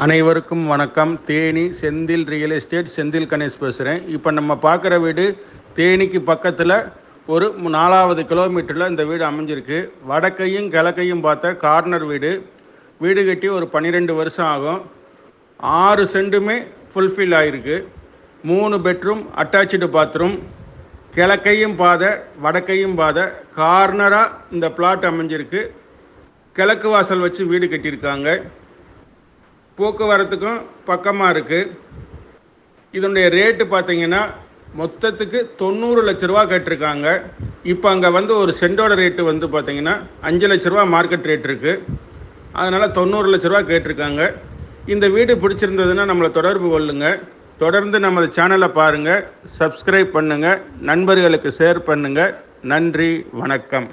அனைவருக்கும் வணக்கம். Theni Senthil real estate Senthil Ganesh பேசுகிறேன். இப்போ நம்ம பார்க்குற வீடு தேனிக்கு பக்கத்தில் ஒரு 4வது கிலோமீட்டரில் இந்த வீடு அமைஞ்சிருக்கு. வடக்கையும் கிழக்கையும் பார்த்த கார்னர் வீடு. வீடு கட்டி ஒரு 12 வருஷம் ஆகும். 6 சென்ட்டுமே ஃபுல்ஃபில் ஆகிருக்கு. 3 பெட்ரூம், அட்டாச்சு பாத்ரூம். கிழக்கையும் பாதை வடக்கையும் பாதை, கார்னராக இந்த பிளாட் அமைஞ்சிருக்கு. கிழக்கு வாசல் வச்சு வீடு கட்டியிருக்காங்க. போக்குவரத்துக்கும் பக்கமாக இருக்குது. இதனுடைய ரேட்டு பார்த்திங்கன்னா மொத்தத்துக்கு 90 லட்ச ரூபா கேட்டிருக்காங்க. இப்போ அங்கே ஒரு சென்டோட ரேட்டு பார்த்திங்கன்னா 5 லட்ச ரூபா மார்க்கெட் ரேட் இருக்குது. அதனால் 90 லட்ச ரூபா கேட்டிருக்காங்க. இந்த வீடு பிடிச்சிருந்ததுன்னா நம்மளை தொடர்பு கொள்ளுங்கள். தொடர்ந்து நமது சேனலை பாருங்கள், சப்ஸ்கிரைப் பண்ணுங்கள், நண்பர்களுக்கு ஷேர் பண்ணுங்கள். நன்றி, வணக்கம்.